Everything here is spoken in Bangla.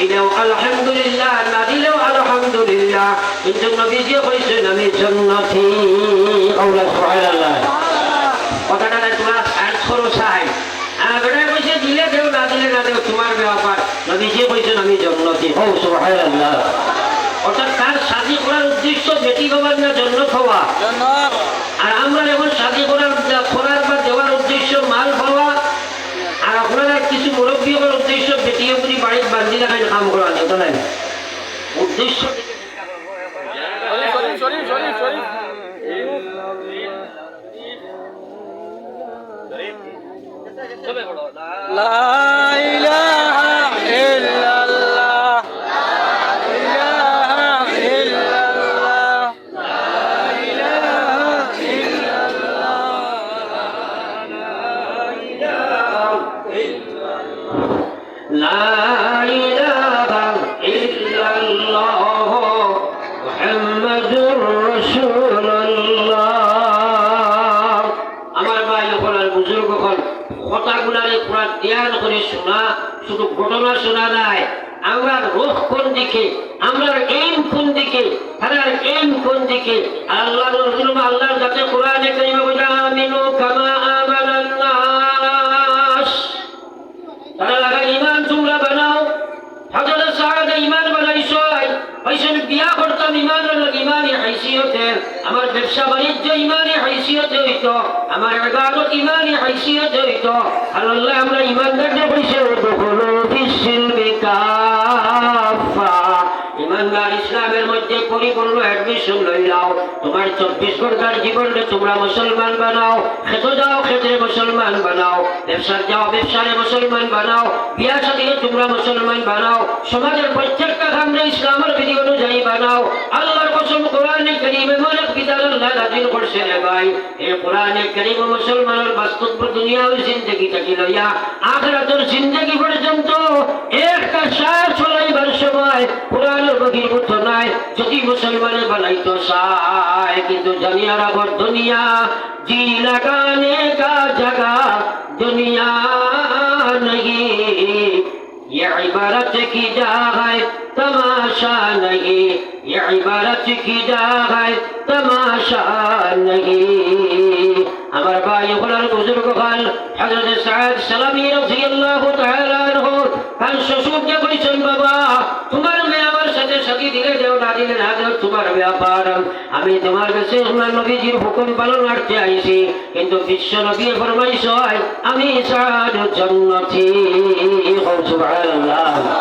দিলেও আলহামদুলিল্লাহ, না দিলেও আলহামদুলিল্লাহ, কিন্তু নবীজি কইছেন আমি জান্নাতি। আল্লাহু সুবহানাল্লাহ। কথাটা তোমরা সার্চ করো চাই। বেটা কইছে দিলে দেও, না দিলে না দেও, তোমার ব্যাপার। নবীজি কইছেন আমি জান্নাতি। ও সুবহানাল্লাহ। অর্থাৎ তার শাদী করার উদ্দেশ্য বেটি হওয়ার না জান্নাত হওয়া। আর আমরা যখন শাদী করার বা দেওয়ার উদ্দেশ্য মাল হওয়া, আর আপনারা কিছু মুরব্বী হওয়ার উদ্দেশ্য বেটি আপনি বাড়ির বান্ধি রাখাই কাম করা যেত না। উদ্দেশ্য শুধু ঘটনা শোনা নাই, আমরা রোহ কোন দিকে, আমরা এইম কোন দিকে, তার এইম কোন দিকে। আল্লাহ আল্লাহর যাতে কোরআনে কারিমে বলে আমিনু কামা আমানান নাস, তারা লাগা ঈমান তোমরা বানাও। হযরত সাদ ঈমান বানাইছো, পয়সন বিয়া করতাম ঈমানের ঈমানি হাইসিয়তে, আমার ব্যবসা বাণিজ্য ঈমানি হাইসিয়তে হইতো, আমার ইবাদত ঈমানি হাইসিয়তে হইতো। আল্লাহ আমরা ঈমানদারদের কইছে দুখুলু ফিসসিলমি কাফা, ঈমানদার ইসলামের মধ্যে পরিপূর্ণ অ্যাডমিশন লইলাও। তোমার 24 ঘন্টার জীবনে তোমরা মুসলমান বানাও, খেতে যাও খেতে মুসলমান বানাও, ব্যবসা যাও ব্যবসারে মুসলমান বানাও, বিয়া শাদীতে তোমরা মুসলমান বানাও, সমাজের প্রত্যেকটা কামে ইসলামের বিধি অনুযায়ী বানাও। আল্লাহর কসম কোরআনে কারীমে মালিক বিধান আল্লাহ নাযিল করছে রে ভাই। এই কোরআনে কারীম মুসলমানের বাস্তব দুনিয়ার জিন্দেগি থেকে লইয়া আখিরাতের জিন্দেগি পর্যন্ত একটা সার চলাইবার সময় কোরআনের বহির্ভূত নাই। যদি মুসলমানে বানাইতো চায়, কিন্তু জানিয়া রাখো দুনিয়া জি লাগানে কা জায়গা দুনিয়া नहीं, ये इबारत की जा है तमाशा नहीं, ये इबारत की जा है तमाशा नहीं। আমার ভাই ওখানের বুজুর্গ খান হযরত সাদ সালামী রাদিয়াল্লাহু তাআলা আনহু কাল শ্বশুরকে কইছেন বাবা তোমার মেয়ে আমার সাথে শাদী দিলে দেও, না দিলে না দেও, তোমার ব্যাপার। আমি তোমার কাছে আমার নবীজির হুকুম পালন করতে আইছি, কিন্তু বিশ্ব নবী ফরমাইশ হয় আমি সাদ জান্নাতি। সুবহানাল্লাহ।